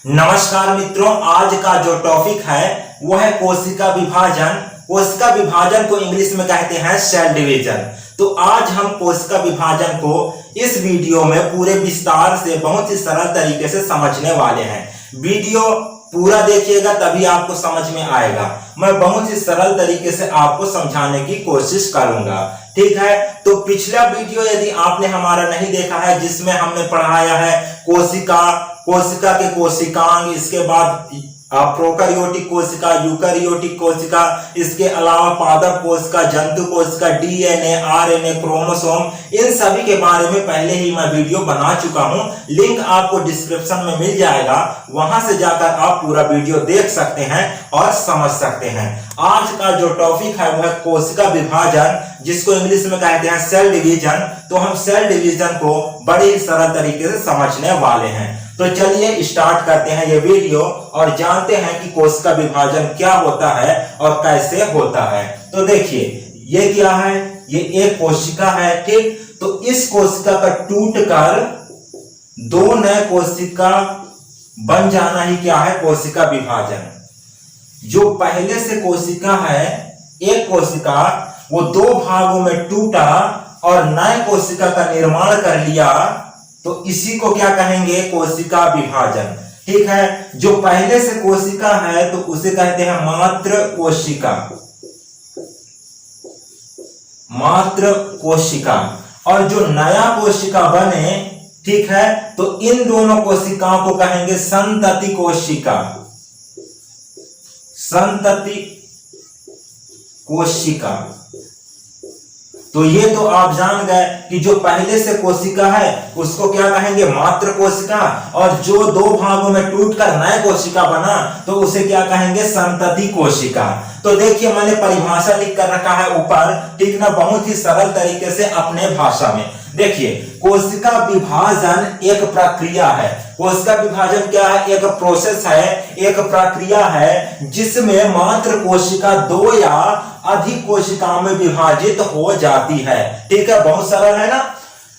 नमस्कार मित्रों, आज का जो टॉपिक है वो है कोशिका विभाजन। कोशिका विभाजन को इंग्लिश में कहते हैं सेल डिवीजन। तो आज हम कोशिका विभाजन को इस वीडियो में पूरे विस्तार से बहुत ही सरल तरीके से समझने वाले हैं। वीडियो पूरा देखिएगा तभी आपको समझ में आएगा। मैं बहुत ही सरल तरीके से आपको समझाने की कोशिश करूंगा, ठीक है। तो पिछला वीडियो यदि आपने हमारा नहीं देखा है, जिसमें हमने पढ़ाया है कोशिका के कोशिकांग, इसके बाद प्रोकैरियोटिक कोशिका, यूकैरियोटिक कोशिका, इसके अलावा पादप कोशिका, जंतु कोशिका, डीएनए, आरएनए, क्रोमोसोम, इन सभी के बारे में पहले ही मैं वीडियो बना चुका हूं। लिंक आपको डिस्क्रिप्शन में मिल जाएगा, वहां से जाकर आप पूरा वीडियो देख सकते हैं और समझ सकते हैं। आज का जो टॉपिक है वो है कोशिका विभाजन, जिसको इंग्लिश में कहते हैं सेल डिवीजन। तो हम सेल डिवीजन को बड़े ही सरल तरीके से समझने वाले हैं। तो चलिए स्टार्ट करते हैं ये वीडियो और जानते हैं कि कोशिका विभाजन क्या होता है और कैसे होता है। तो देखिए, ये क्या है, ये एक कोशिका है, ठीक। तो इस कोशिका का टूटकर दो नए कोशिका बन जाना ही क्या है, कोशिका विभाजन। जो पहले से कोशिका है, एक कोशिका, वो दो भागों में टूटा और नए कोशिका का निर्माण कर लिया, तो इसी को क्या कहेंगे, कोशिका विभाजन, ठीक है। जो पहले से कोशिका है तो उसे कहते हैं मात्र कोशिका, मात्र कोशिका। और जो नया कोशिका बने, ठीक है, तो इन दोनों कोशिकाओं को कहेंगे संतति कोशिका, संतति कोशिका। तो ये तो आप जान गए कि जो पहले से कोशिका है उसको क्या कहेंगे, मात्र कोशिका। और जो दो भागों में टूटकर नया कोशिका बना तो उसे क्या कहेंगे, संतति कोशिका। तो देखिए, मैंने परिभाषा लिख कर रखा है ऊपर, ठीक ना, बहुत ही सरल तरीके से अपने भाषा में। देखिए, कोशिका विभाजन एक प्रक्रिया है। कोशिका विभाजन क्या है, एक प्रोसेस है, एक प्रक्रिया है, जिसमें मात्र कोशिका दो या अधिक कोशिकाओं में विभाजित हो जाती है, ठीक है। बहुत सरल है ना।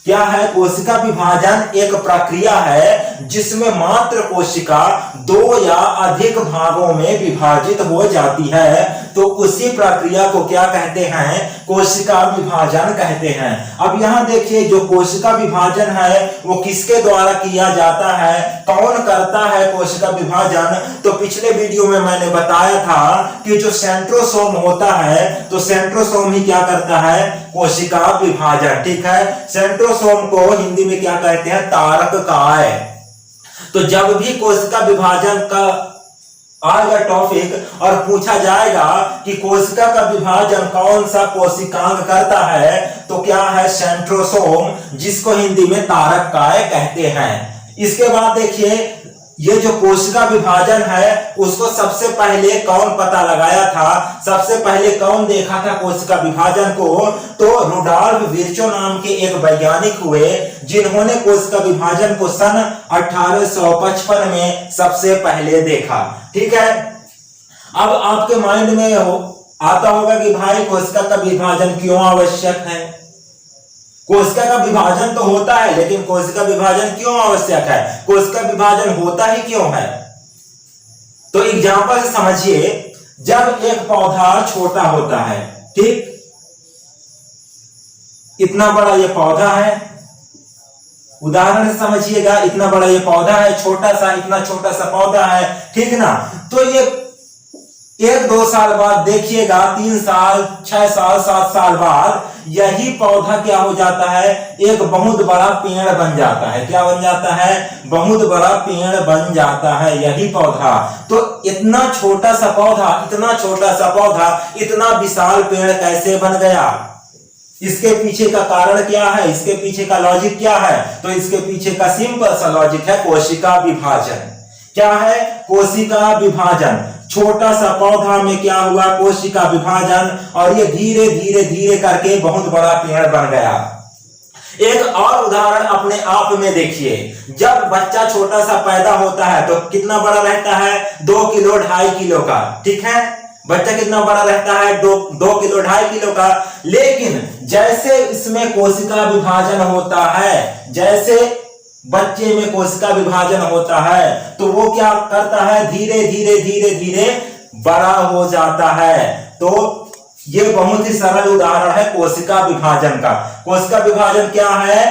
क्या है, कोशिका विभाजन एक प्रक्रिया है जिसमें मात्र कोशिका दो या अधिक भागों में विभाजित हो जाती है। तो उसी प्रक्रिया को क्या कहते हैं, कोशिका विभाजन कहते हैं। अब यहां देखिए, जो कोशिका विभाजन है वो किसके द्वारा किया जाता है, कौन करता है कोशिका विभाजन। तो पिछले वीडियो में मैंने बताया था कि जो सेंट्रोसोम होता है, तो सेंट्रोसोम ही क्या करता है, कोशिका विभाजन, ठीक है। सेंट्रोसोम को हिंदी में क्या कहते हैं, तारक काय। तो जब भी कोशिका विभाजन का आएगा टॉपिक और पूछा जाएगा कि कोशिका का विभाजन कौन सा कोशिकांग करता है, तो क्या है, सेंट्रोसोम, जिसको हिंदी में तारक काय कहते हैं। इसके बाद देखिए, ये जो कोशिका विभाजन है उसको सबसे पहले कौन पता लगाया था, सबसे पहले कौन देखा था कोशिका विभाजन को, तो रुडॉल्फ विर्चो नाम के एक वैज्ञानिक हुए, जिन्होंने कोशिका विभाजन को सन 1855 में सबसे पहले देखा, ठीक है। अब आपके माइंड में आता होगा कि भाई कोशिका का विभाजन क्यों आवश्यक है। कोशिका का विभाजन तो होता है, लेकिन कोशिका विभाजन क्यों आवश्यक है, कोशिका विभाजन होता ही क्यों है। तो एग्जांपल से समझिए, जब एक पौधा छोटा होता है, ठीक, इतना बड़ा ये पौधा है, उदाहरण से समझिएगा, इतना बड़ा ये पौधा है, छोटा सा, इतना छोटा सा पौधा है, ठीक ना। तो ये 1-2 साल बाद देखिएगा, 3 साल, 6 साल, 7 साल बाद यही पौधा क्या हो जाता है, एक बहुत बड़ा पेड़ बन जाता है। क्या बन जाता है, बहुत बड़ा पेड़ बन जाता है यही पौधा। तो इतना छोटा सा पौधा, इतना छोटा सा पौधा इतना विशाल पेड़ कैसे बन गया, इसके पीछे का कारण क्या है, इसके पीछे का लॉजिक क्या है। तो इसके पीछे का सिंपल सा लॉजिक है कोशिका विभाजन। क्या है, कोशिका विभाजन। छोटा सा पौधा में क्या हुआ, कोशिका विभाजन, और ये धीरे धीरे धीरे करके बहुत बड़ा पेड़ बन गया। एक और उदाहरण अपने आप में देखिए, जब बच्चा छोटा सा पैदा होता है तो कितना बड़ा रहता है, 2 किलो 2.5 किलो का, ठीक है। बच्चा कितना बड़ा रहता है, 2 किलो 2.5 किलो का। लेकिन जैसे इसमें कोशिका विभाजन होता है, जैसे बच्चे में कोशिका विभाजन होता है तो वो क्या करता है, धीरे धीरे धीरे धीरे बड़ा हो जाता है। तो ये बहुत ही सरल उदाहरण है कोशिका विभाजन का। कोशिका विभाजन क्या है,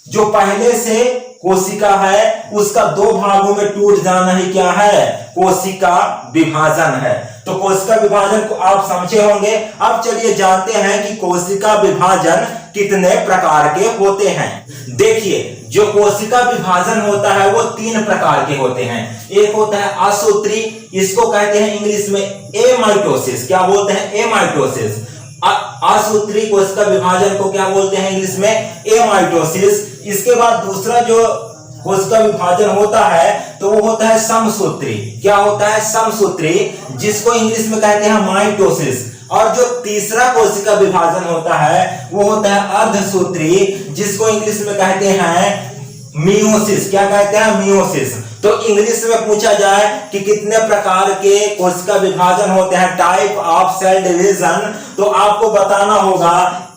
जो पहले से कोशिका है उसका दो भागों में टूट जाना ही क्या है, कोशिका विभाजन है। तो कोशिका विभाजन को आप समझे होंगे। अब चलिए जानते हैं कि कोशिका विभाजन कितने प्रकार के होते हैं। देखिए, जो कोशिका विभाजन होता है वो 3 प्रकार के होते हैं। एक होता है असूत्री, इसको कहते हैं इंग्लिश में एमाइटोसिस। क्या बोलते हैं, एमाइटोसिस। असूत्री कोशिका विभाजन को क्या बोलते हैं इंग्लिश में, एमाइटोसिस। इसके बाद दूसरा जो कोशिका विभाजन होता है तो वो होता है समसूत्री। क्या होता है, समसूत्री, जिसको इंग्लिश में कहते हैं माइटोसिस। और जो तीसरा कोशिका विभाजन होता है वो होता है अर्धसूत्री, जिसको इंग्लिश में कहते हैं मियोसिस। क्या कहते हैं, मियोसिस। तो इंग्लिश में पूछा जाए कि कितने प्रकार के कोशिका विभाजन होते हैं, टाइप ऑफ सेल डिवीजन, तो आपको बताना होगा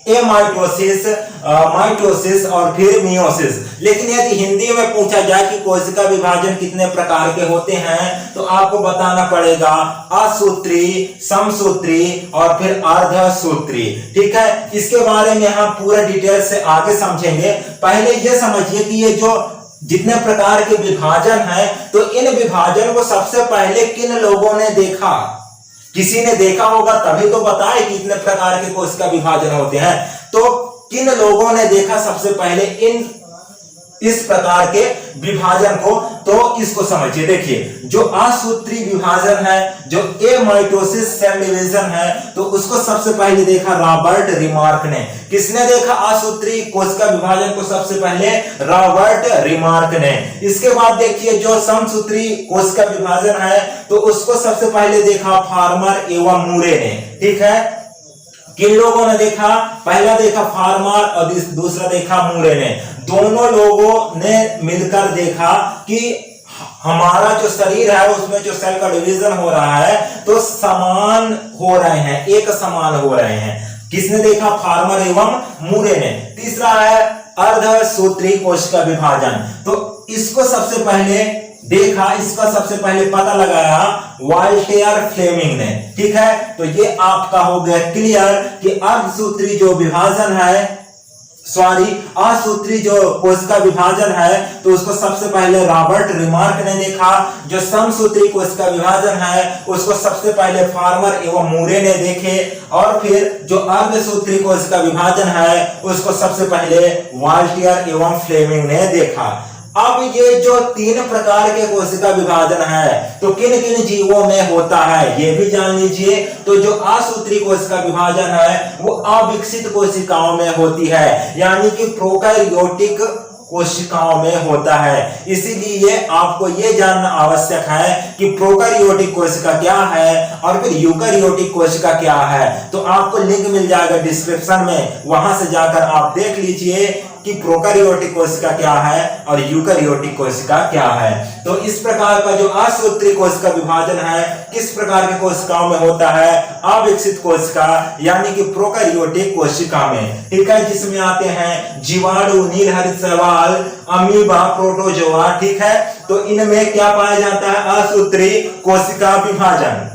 एमाइटोसिस, माइटोसिस और फिर मियोसिस। लेकिन यदि हिंदी में पूछा जाए कि कोशिका विभाजन कितने प्रकार के होते हैं तो आपको बताना पड़ेगा असूत्री, समसूत्री और फिर अर्धसूत्री। ठीक है, इसके बारे में हम पूरा डिटेल से आगे समझेंगे। पहले ये समझिए कि ये जो जितने प्रकार के विभाजन हैं तो इन विभाजन को सबसे पहले किन लोगों ने देखा। किसी ने देखा होगा तभी तो बताए कि इतने प्रकार के कोशिका विभाजन होते हैं। तो किन लोगों ने देखा सबसे पहले इस प्रकार के विभाजन को, तो इसको समझिए। देखिए, जो असूत्री विभाजन है, जो एमाइटोसिस सेल डिवीजन है, तो उसको सबसे पहले देखा रॉबर्ट रिमार्क ने। किसने देखा असूत्री कोशिका विभाजन को सबसे पहले, रॉबर्ट रिमार्क ने। इसके बाद देखिए जो समसूत्री कोशिका विभाजन है तो उसको सबसे पहले देखा फार्मर एवं मूरे ने। ठीक है, किन लोगों ने देखा, पहला देखा फार्मर और दूसरा देखा मूरे ने। दोनों लोगों ने मिलकर देखा कि हमारा जो शरीर है उसमें जो सेल का डिवीजन हो रहा है तो समान हो रहे हैं, एक समान हो रहे हैं। किसने देखा, फार्मर एवं मूरे ने। तीसरा है अर्धसूत्री कोशिका विभाजन, तो इसको सबसे पहले देखा, इसका सबसे पहले पता लगाया वाल्टेयर फ्लेमिंग ने। ठीक है, तो ये आपका हो गया क्लियर कि अर्धसूत्री जो विभाजन है, असूत्री जो कोशिका विभाजन है तो उसको सबसे पहले रॉबर्ट रिमार्क ने देखा। जो समसूत्री कोशिका विभाजन है उसको सबसे पहले फार्मर एवं मूरे ने देखे। और फिर जो अर्धसूत्री कोशिका विभाजन है उसको सबसे पहले वाल्टियर एवं फ्लेमिंग ने देखा। अब ये जो 3 प्रकार के कोशिका विभाजन है तो किन किन जीवों में होता है ये भी जान लीजिए। तो जो असूत्री कोशिका विभाजन है वो अविकसित कोशिकाओं में होती है, यानी कि प्रोकैरियोटिक कोशिकाओं में होता है। इसीलिए आपको यह जानना आवश्यक है कि प्रोकैरियोटिक कोशिका क्या है और फिर यूकैरियोटिक कोशिका क्या है। तो आपको लिंक मिल जाएगा डिस्क्रिप्शन में, वहां से जाकर आप देख लीजिए कि प्रोकैरियोटिक कोशिका क्या है और यूकैरियोटिक कोशिका क्या है। तो इस प्रकार का जो असूत्री कोशिका विभाजन है किस प्रकार की कोशिकाओं में होता है, अविकसित कोशिका यानी कि प्रोकैरियोटिक कोशिका में। ठीक है, जिसमें आते हैं जीवाणु, नीलहरित शैवाल, अमीबा, प्रोटोजोआ। ठीक है, तो इनमें क्या पाया जाता है, असूत्री कोशिका विभाजन।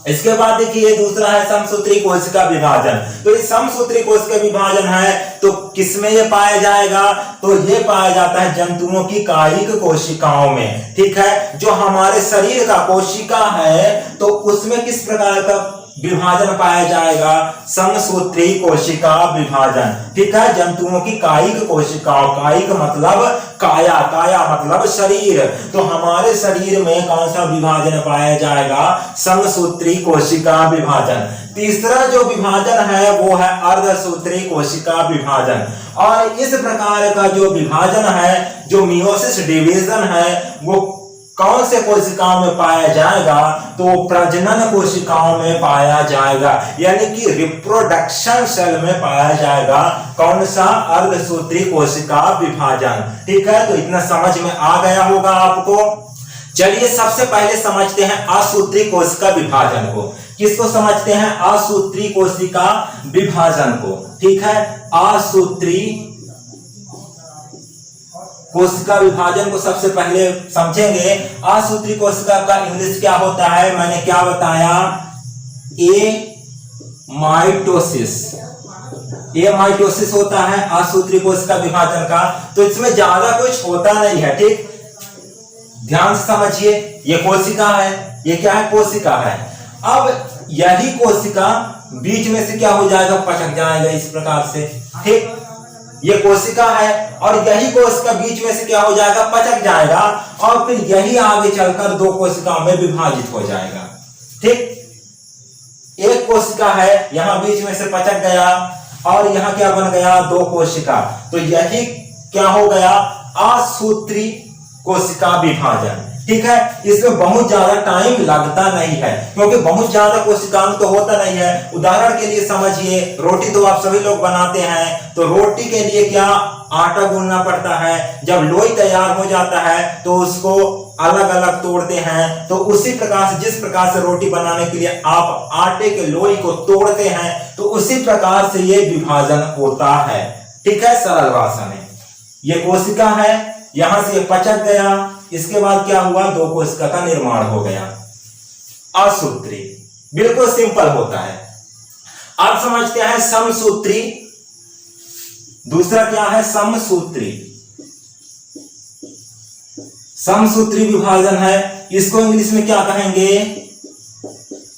इसके बाद देखिए दूसरा है समसूत्री कोशिका विभाजन। तो ये समसूत्री कोशिका विभाजन है तो किसमें ये पाया जाएगा, तो ये पाया जाता है जंतुओं की कायिक कोशिकाओं में। ठीक है, जो हमारे शरीर का कोशिका है तो उसमें किस प्रकार का विभाजन पाया जाएगा, समसूत्री कोशिका विभाजन। ठीक है, जंतुओं की कायिक कोशिकाओं, कायिक मतलब काया, काया मतलब शरीर, तो हमारे शरीर में कौन सा विभाजन पाया जाएगा, समसूत्री कोशिका विभाजन। तीसरा जो विभाजन है वो है अर्धसूत्री कोशिका विभाजन। और इस प्रकार का जो विभाजन है, जो मियोसिस डिवीजन है, वो कौन से कोशिकाओं में पाया जाएगा, तो प्रजनन कोशिकाओं में पाया जाएगा, यानी कि रिप्रोडक्शन सेल में पाया जाएगा। कौन सा, अर्धसूत्री कोशिका विभाजन। ठीक है, तो इतना समझ में आ गया होगा आपको। चलिए सबसे पहले समझते हैं असूत्री कोशिका विभाजन को। किसको समझते हैं, असूत्री कोशिका विभाजन को। ठीक है, असूत्री कोशिका विभाजन को सबसे पहले समझेंगे। असूत्री कोशिका का इंग्लिश क्या होता है, मैंने क्या बताया, माइटोसिस होता है असूत्री कोशिका विभाजन का। तो इसमें ज्यादा कुछ होता नहीं है, ठीक, ध्यान से समझिए। ये कोशिका है, ये क्या है, कोशिका है। अब यही कोशिका बीच में से क्या हो जाएगा, पचक जाएगा इस प्रकार से, ठीक। ये कोशिका है और यही कोशिका बीच में से क्या हो जाएगा, पचक जाएगा और फिर यही आगे चलकर दो कोशिकाओं में विभाजित हो जाएगा, ठीक। एक कोशिका है, यहां बीच में से पचक गया और यहां क्या बन गया, दो कोशिका। तो यही क्या हो गया, असूत्री कोशिका विभाजन, ठीक है। इसमें बहुत ज्यादा टाइम लगता नहीं है क्योंकि बहुत ज्यादा कोशिकांग तो होता नहीं है। उदाहरण के लिए समझिए, रोटी तो आप सभी लोग बनाते हैं, तो रोटी के लिए क्या, आटा गूंदना पड़ता है। जब लोई तैयार हो जाता है तो उसको अलग अलग तोड़ते हैं। तो उसी प्रकार से, जिस प्रकार से रोटी बनाने के लिए आप आटे के लोई को तोड़ते हैं, तो उसी प्रकार से ये विभाजन होता है, ठीक है। सरल भाषा में ये कोशिका है, यहां से ये पचक गया, इसके बाद क्या हुआ, दो कोशिका का निर्माण हो गया, असूत्री, बिल्कुल सिंपल होता है। अब समझते हैं समसूत्री, दूसरा क्या है, समसूत्री। समसूत्री विभाजन है, इसको इंग्लिश में क्या कहेंगे,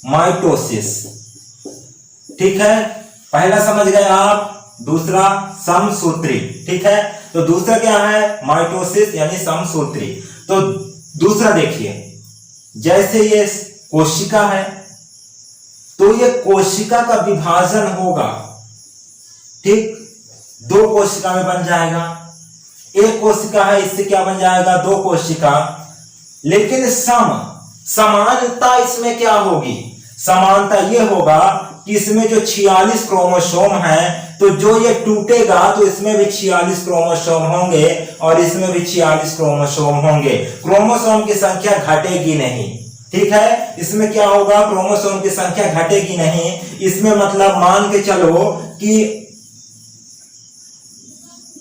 माइटोसिस, ठीक है। पहला समझ गए आप, दूसरा समसूत्री, ठीक है। तो दूसरा क्या है, माइटोसिस यानी समसूत्री। तो दूसरा देखिए, जैसे ये कोशिका है तो ये कोशिका का विभाजन होगा, ठीक, दो कोशिका में बन जाएगा। एक कोशिका है, इससे क्या बन जाएगा, दो कोशिका। लेकिन समानता इसमें क्या होगी, समानता ये होगा कि इसमें जो 46 क्रोमोसोम है, तो जो ये टूटेगा तो इसमें भी 46 क्रोमोसोम होंगे और इसमें भी 46 क्रोमोसोम होंगे। क्रोमोसोम की संख्या घटेगी नहीं, ठीक है। इसमें क्या होगा, क्रोमोसोम की संख्या घटेगी नहीं। इसमें मतलब मान के चलो कि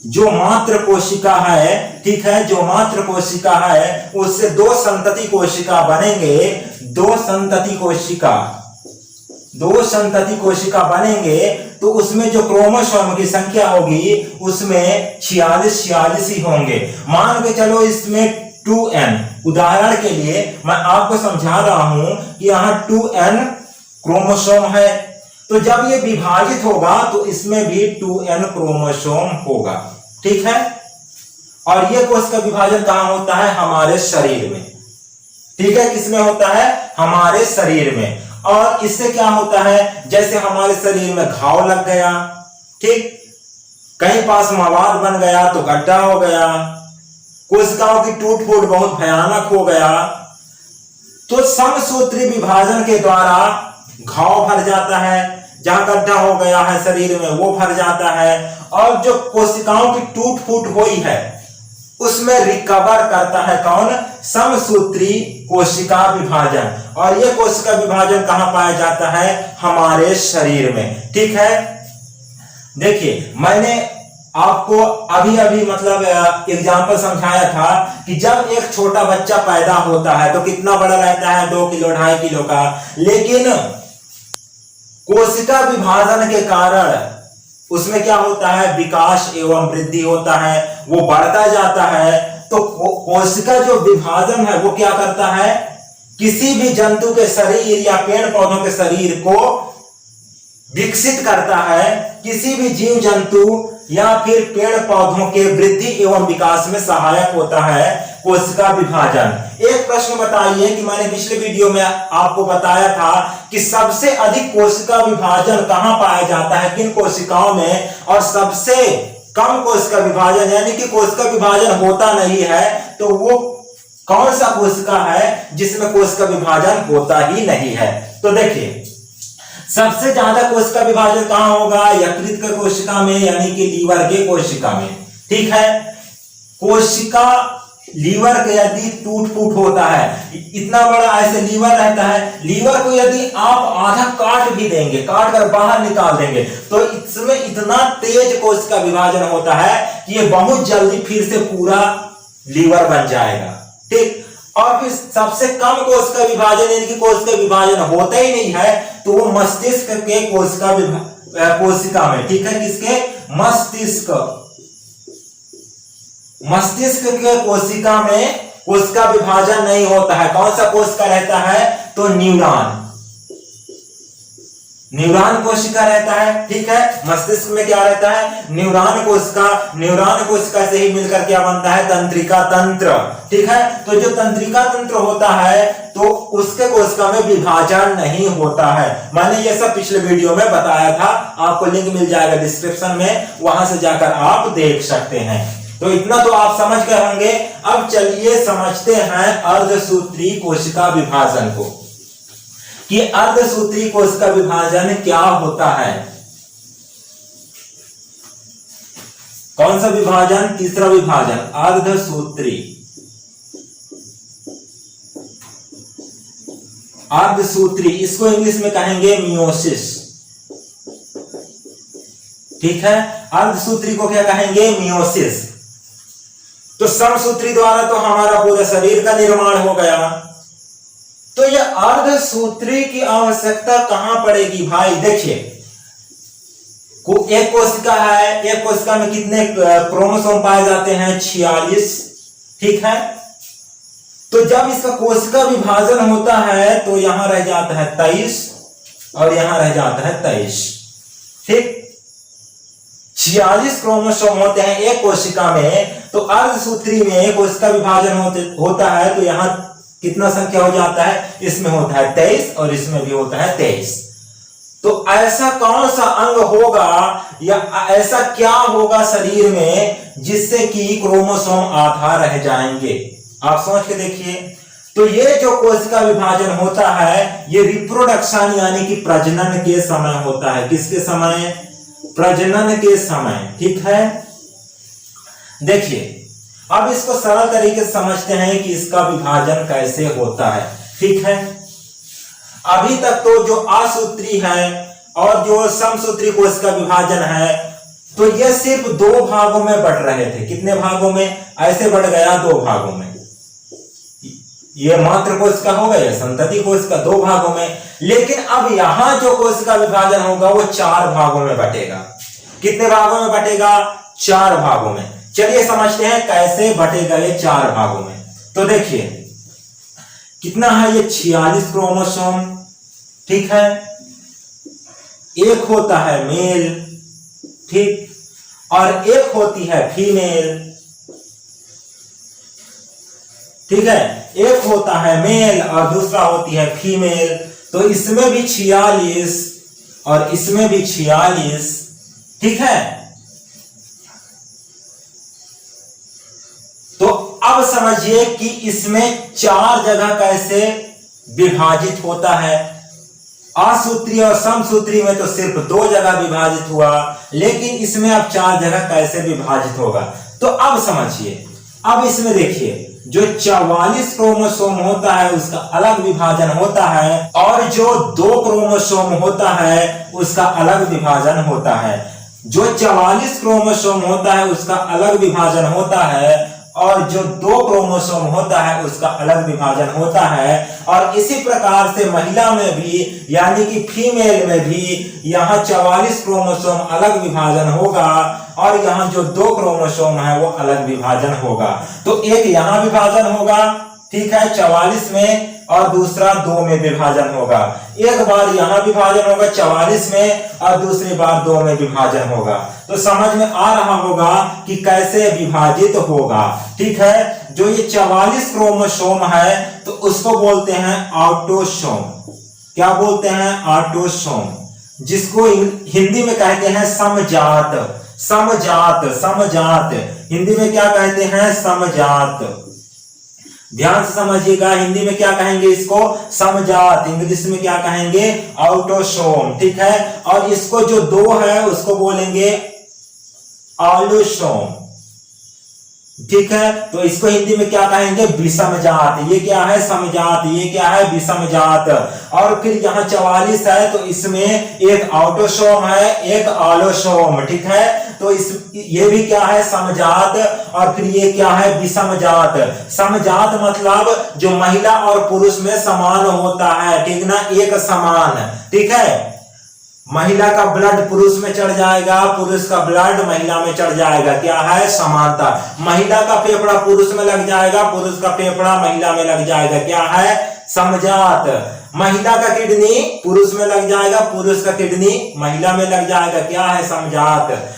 जो मात्र कोशिका है, ठीक है, जो मात्र कोशिका है उससे दो संतति कोशिका बनेंगे, दो संतति कोशिका बनेंगे। तो उसमें जो क्रोमोसोम की संख्या होगी उसमें 46 ही होंगे। मान के चलो इसमें 2n, उदाहरण के लिए मैं आपको समझा रहा हूं कि यहां 2n क्रोमोसोम है, तो जब ये विभाजित होगा तो इसमें भी 2n क्रोमोसोम होगा, ठीक है। और ये कोशिका विभाजन कहां होता है, हमारे शरीर में, ठीक है। किसमें होता है, हमारे शरीर में। और इससे क्या होता है, जैसे हमारे शरीर में घाव लग गया, ठीक, कहीं पास मवाद बन गया तो गड्ढा हो गया, कोशिकाओं की टूट फूट बहुत भयानक हो गया, तो समसूत्री विभाजन के द्वारा घाव भर जाता है, जहां गड्ढा हो गया है शरीर में वो भर जाता है। और जो कोशिकाओं की टूट फूट हुई है उसमें रिकवर करता है कौन, समसूत्री कोशिका विभाजन। और यह कोशिका विभाजन कहां पाया जाता है, हमारे शरीर में, ठीक है। देखिए, मैंने आपको अभी मतलब एग्जांपल समझाया था कि जब एक छोटा बच्चा पैदा होता है तो कितना बड़ा रहता है, 2 किलो 2.5 किलो का। लेकिन कोशिका विभाजन के कारण उसमें क्या होता है, विकास एवं वृद्धि होता है, वो बढ़ता जाता है। तो कोशिका जो विभाजन है वो क्या करता है, किसी भी जंतु के शरीर या पेड़ पौधों के शरीर को विकसित करता है, किसी भी जीव जंतु या फिर पेड़ पौधों के वृद्धि एवं विकास में सहायक होता है कोशिका विभाजन। एक प्रश्न बताइए कि मैंने पिछले वीडियो में आपको बताया था कि सबसे अधिक कोशिका विभाजन कहां पाया जाता है, किन कोशिकाओं में, और सबसे कम कोशिका विभाजन यानी कि कोशिका विभाजन होता नहीं है तो वो कौन सा कोशिका है जिसमें कोशिका विभाजन होता ही नहीं है। तो देखिए, सबसे ज्यादा कोशिका विभाजन कहां होगा, यकृत के कोशिका में यानी कि लीवर के कोशिका में, ठीक है। कोशिका लीवर के यदि टूट फूट होता है, इतना बड़ा ऐसे लीवर रहता है, लीवर को यदि आप आधा काट भी देंगे, काट कर बाहर निकाल देंगे, तो इसमें इतना तेज कोशिका विभाजन होता है कि ये बहुत जल्दी फिर से पूरा लीवर बन जाएगा। ठीक, और फिर सबसे कम कोशिका विभाजन यानी कि कोशिका विभाजन होता ही नहीं है तो वो मस्तिष्क के कोशिका में, ठीक है, किसके, मस्तिष्क के कोशिका में कोशिका विभाजन नहीं होता है। कौन सा कोशिका रहता है, तो न्यूरॉन कोशिका रहता है। ठीक है, मस्तिष्क में क्या रहता है, न्यूरॉन कोशिका से ही मिलकर क्या बनता है, तंत्रिका तंत्र। ठीक है, तो जो तंत्रिका तंत्र होता है तो उसके कोशिका में विभाजन नहीं होता है। मैंने ये सब पिछले वीडियो में बताया था, आपको लिंक मिल जाएगा डिस्क्रिप्शन में, वहां से जाकर आप देख सकते हैं। तो इतना तो आप समझ गए होंगे। अब चलिए समझते हैं अर्धसूत्री कोशिका विभाजन को, कि अर्धसूत्री कोशिका विभाजन क्या होता है। कौन सा विभाजन, तीसरा विभाजन, अर्धसूत्री। अर्धसूत्री, इसको इंग्लिश में कहेंगे मियोसिस। ठीक है, अर्धसूत्री को क्या कहेंगे, मियोसिस। तो समसूत्री द्वारा तो हमारा पूरे शरीर का निर्माण हो गया, तो यह अर्धसूत्री की आवश्यकता कहां पड़ेगी भाई। देखिए, एक कोशिका है, एक कोशिका में कितने क्रोमोसोम पाए जाते हैं, 46। ठीक है, तो जब इसका कोशिका विभाजन होता है तो यहां रह जाता है 23 और यहां रह जाता है 23। ठीक, 46 क्रोमोसोम होते हैं एक कोशिका में, तो अर्धसूत्री में कोशिका विभाजन होता है तो यहां कितना संख्या हो जाता है, इसमें होता है 23 और इसमें भी होता है 23। तो ऐसा कौन सा अंग होगा या ऐसा क्या होगा शरीर में जिससे कि क्रोमोसोम आधा रह जाएंगे, आप सोच के देखिए। तो ये जो कोशिका विभाजन होता है ये रिप्रोडक्शन यानी कि प्रजनन के समय होता है। किसके समय, प्रजनन के समय। ठीक है, देखिए अब इसको सरल तरीके से समझते हैं कि इसका विभाजन कैसे होता है। ठीक है, अभी तक तो जो असूत्री है और जो समसूत्री कोशिका विभाजन है तो ये सिर्फ 2 भागों में बढ़ रहे थे। कितने भागों में, ऐसे बढ़ गया 2 भागों में। ये मात्र कोशिका हो गया, संतति कोशिका 2 भागों में। लेकिन अब यहां जो कोशिका विभाजन होगा वो 4 भागों में बटेगा। कितने भागों में बटेगा, 4 भागों में। चलिए समझते हैं कैसे बटेगा ये 4 भागों में। तो देखिए कितना है ये, 46 क्रोमोसोम। ठीक है, एक होता है मेल, ठीक, और एक होती है फीमेल। ठीक है, एक होता है मेल और दूसरा होती है फीमेल। तो इसमें भी 46 और इसमें भी 46। ठीक है, तो अब समझिए कि इसमें 4 जगह कैसे विभाजित होता है। असूत्री और समसूत्री में तो सिर्फ 2 जगह विभाजित हुआ, लेकिन इसमें अब 4 जगह कैसे विभाजित होगा। तो अब समझिए, अब इसमें देखिए जो 44 क्रोमोसोम होता है उसका अलग विभाजन होता है और जो 2 क्रोमोसोम होता है उसका अलग विभाजन होता है। जो 44 क्रोमोसोम होता है उसका अलग विभाजन होता है और जो 2 क्रोमोसोम होता है उसका अलग विभाजन होता है। और इसी प्रकार से महिला में भी यानी कि फीमेल में भी यहाँ 44 क्रोमोसोम अलग विभाजन होगा और यहाँ जो 2 क्रोमोसोम है वो अलग विभाजन होगा। तो एक यहाँ विभाजन होगा, ठीक है, 44 में, और दूसरा 2 में विभाजन होगा। एक बार यहाँ विभाजन होगा 44 में और दूसरी बार 2 में विभाजन होगा। तो समझ में आ रहा होगा कि कैसे विभाजित होगा। ठीक है, जो ये 44 क्रोमोसोम है तो उसको बोलते हैं ऑटोसोम। क्या बोलते हैं, ऑटोसोम, जिसको हिंदी में कहते हैं समजात। समजात हिंदी में क्या कहते हैं, समजात। ध्यान से समझिएगा, हिंदी में क्या कहेंगे इसको, समजात। इंग्लिश में क्या कहेंगे, ऑटोसोम। ठीक है, और इसको जो 2 है उसको बोलेंगे ऑलोसोम। ठीक है, तो इसको हिंदी में क्या कहेंगे, विषमजात। ये क्या है, समजात, ये क्या है, विषमजात। और फिर यहाँ 44 है तो इसमें एक ऑटोसोम है, एक ऑलोसोम। ठीक है, तो इस ये भी क्या है, समजात, और फिर ये क्या है, विषमजात। समजात मतलब जो महिला और पुरुष में समान होता है, ठीक ना, एक समान, ठीक है। महिला का ब्लड पुरुष में चढ़ जाएगा, पुरुष का ब्लड महिला में चढ़ जाएगा, क्या है, समानता। महिला का फेफड़ा पुरुष में लग जाएगा, पुरुष का फेफड़ा महिला में लग जाएगा, क्या है, समजात। महिला का किडनी पुरुष में लग जाएगा, पुरुष का किडनी महिला में लग जाएगा, क्या है, समजात।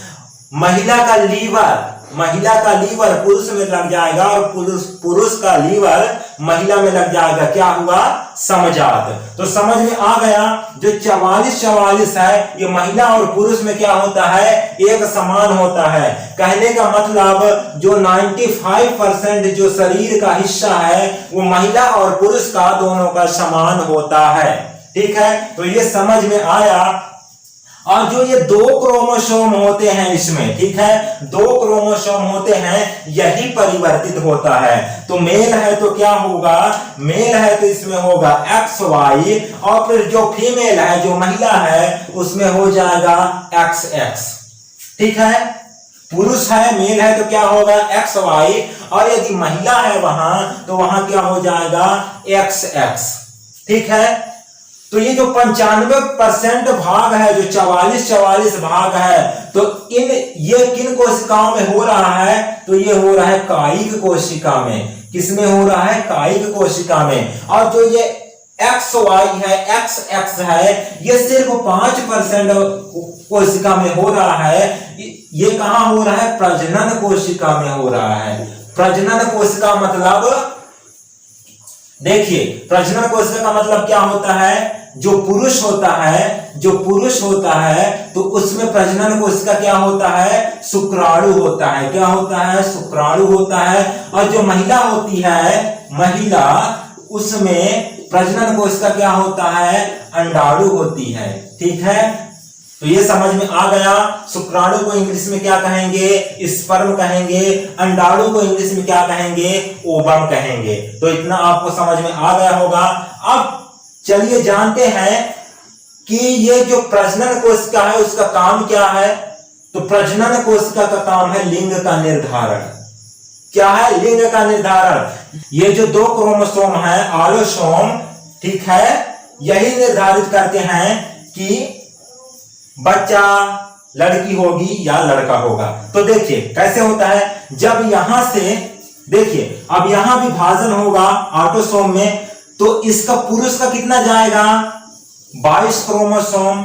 महिला का लीवर पुरुष में लग जाएगा और पुरुष का लीवर महिला में लग जाएगा, क्या हुआ, समजात। तो समझ में आ गया, जो 44 है ये महिला और पुरुष में क्या होता है, एक समान होता है। कहने का मतलब जो 95% जो शरीर का हिस्सा है वो महिला और पुरुष का दोनों का समान होता है, ठीक है। तो ये समझ में आया। और जो ये 2 क्रोमोसोम होते हैं इसमें, ठीक है, 2 क्रोमोसोम होते हैं, यही परिवर्तित होता है। तो मेल है तो क्या होगा, मेल है तो इसमें होगा XY, और फिर जो फीमेल है, जो महिला है, उसमें हो जाएगा XX, ठीक है। पुरुष है, मेल है तो क्या होगा, XY, और यदि महिला है वहां तो वहां क्या हो जाएगा, XX, ठीक है। तो ये जो 95% भाग है, जो 44 भाग है, तो ये किन कोशिकाओं में हो रहा है, तो ये हो रहा है कायिक कोशिका में। किसमें हो रहा है, कायिक कोशिका में। और जो ये XY है, XX है, ये सिर्फ 5% कोशिका में हो रहा है। ये कहां हो रहा है, प्रजनन कोशिका में हो रहा है। प्रजनन कोशिका मतलब देखिए, प्रजनन कोशिका का मतलब क्या होता है, जो पुरुष होता है तो उसमें प्रजनन कोशिका क्या होता है, शुक्राणु होता है, क्या होता है, शुक्राणु होता है। और जो महिला होती है, महिला, उसमें प्रजनन कोशिका क्या होता है, अंडाणु होती है, ठीक है। तो ये समझ में आ गया। शुक्राणु को इंग्लिश में क्या कहेंगे, स्पर्म कहेंगे। अंडाणु को इंग्लिश में क्या कहेंगे, ओवम कहेंगे। तो इतना आपको समझ में आ गया होगा। अब चलिए जानते हैं कि ये जो प्रजनन कोशिका है उसका काम क्या है। तो प्रजनन कोशिका का काम है लिंग का निर्धारण। क्या है, लिंग का निर्धारण। ये जो 2 क्रोमोसोम है, आलोसोम, ठीक है, यही निर्धारित करते हैं कि बच्चा लड़की होगी या लड़का होगा। तो देखिए कैसे होता है, जब यहां से देखिए, अब यहां विभाजन होगा ऑटोसोम में, तो इसका पुरुष का कितना जाएगा, 22 क्रोमोसोम,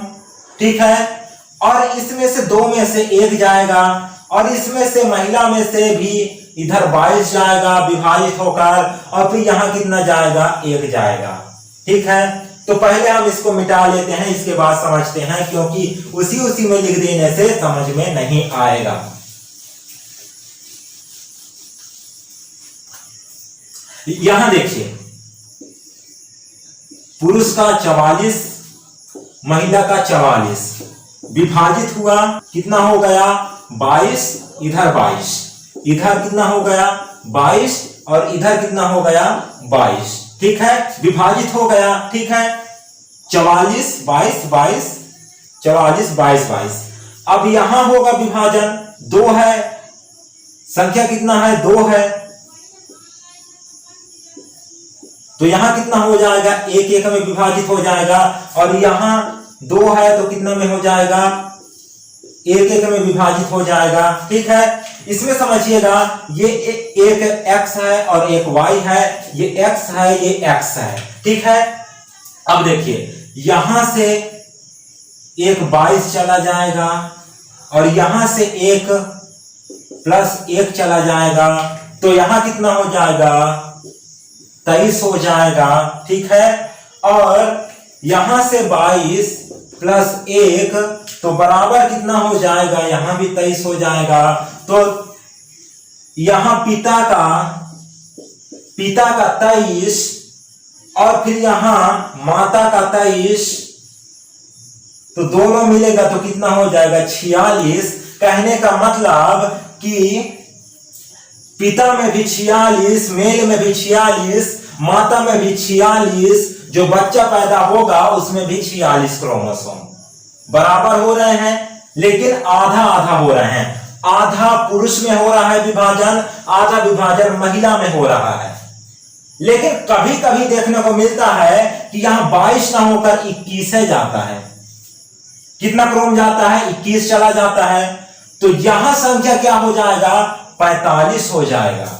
ठीक है। और इसमें से 2 में से 1 जाएगा, और इसमें से महिला में से भी इधर 22 जाएगा विभाजित होकर, और फिर यहां कितना जाएगा, 1 जाएगा, ठीक है। तो पहले हम इसको मिटा लेते हैं, इसके बाद समझते हैं, क्योंकि उसी में लिख देने से समझ में नहीं आएगा। यहां देखिए, पुरुष का 44, महिला का 44 विभाजित हुआ, कितना हो गया, 22, इधर 22, इधर कितना हो गया, 22, और इधर कितना हो गया, 22, ठीक है, विभाजित हो गया, ठीक है। 44, 22, 22, 44, 22, 22। अब यहां होगा विभाजन, 2 है, संख्या कितना है, 2 है, तो यहां कितना हो जाएगा, 1 में विभाजित हो जाएगा। और यहां 2 है तो कितना में हो जाएगा, 1 में विभाजित हो जाएगा, ठीक है। इसमें समझिएगा, ये एक x है और एक y है, ये x है, ये x है, ठीक है। अब देखिए, यहां से एक 22 चला जाएगा, और यहां से 1 प्लस 1 चला जाएगा, तो यहां कितना हो जाएगा, 23 हो जाएगा, ठीक है। और यहां से 22 प्लस 1 तो बराबर कितना हो जाएगा, यहां भी 23 हो जाएगा। तो यहां पिता का 23 और फिर यहां माता का 23, तो दोनों मिलेगा तो कितना हो जाएगा, 46। कहने का मतलब कि पिता में भी 46, मेल में भी 46, माता में भी 46, जो बच्चा पैदा होगा उसमें भी 46 क्रोमोसोम बराबर हो रहे हैं। लेकिन आधा आधा हो रहे हैं। आधा पुरुष में हो रहा है विभाजन, आधा विभाजन महिला में हो रहा है। लेकिन कभी कभी देखने को मिलता है कि यहां 22 ना होकर 21 जाता है। कितना क्रोम जाता है? 21 चला जाता है। तो यहां संख्या क्या हो जाएगा? 45 हो जाएगा।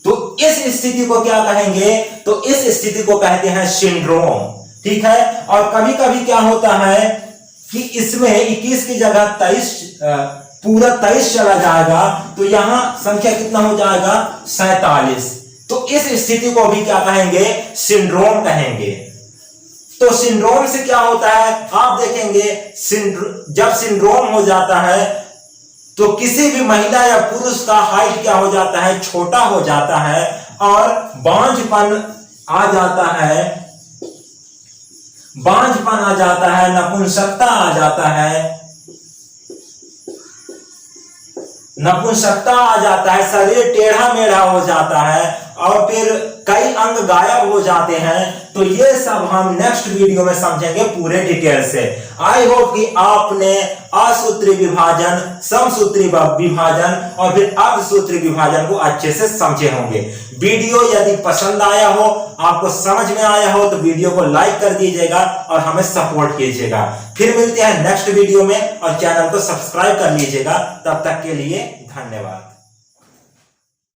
तो इस स्थिति को क्या कहेंगे? तो इस स्थिति को कहते हैं सिंड्रोम। ठीक है। और कभी कभी क्या होता है कि इसमें 21 की जगह 23 पूरा 23 चला जाएगा, तो यहां संख्या कितना हो जाएगा? 47। तो इस स्थिति को भी क्या कहेंगे? सिंड्रोम कहेंगे। तो सिंड्रोम से क्या होता है आप देखेंगे, जब सिंड्रोम हो जाता है तो किसी भी महिला या पुरुष का हाइट क्या हो जाता है? छोटा हो जाता है और बांझपन आ जाता है, बांझपन आ जाता है, नपुंसकता आ जाता है, नपुंसकता आ जाता है, शरीर टेढ़ा मेढ़ा हो जाता है और फिर कई अंग गायब हो जाते हैं। तो ये सब हम नेक्स्ट वीडियो में समझेंगे पूरे डिटेल से। आई होप कि आपने असूत्री विभाजन, समसूत्री विभाजन और फिर अर्धसूत्री विभाजन को अच्छे से समझे होंगे। वीडियो यदि पसंद आया हो, आपको समझ में आया हो, तो वीडियो को लाइक कर दीजिएगा और हमें सपोर्ट कीजिएगा। फिर मिलते हैं नेक्स्ट वीडियो में और चैनल को सब्सक्राइब कर लीजिएगा। तब तक के लिए धन्यवाद।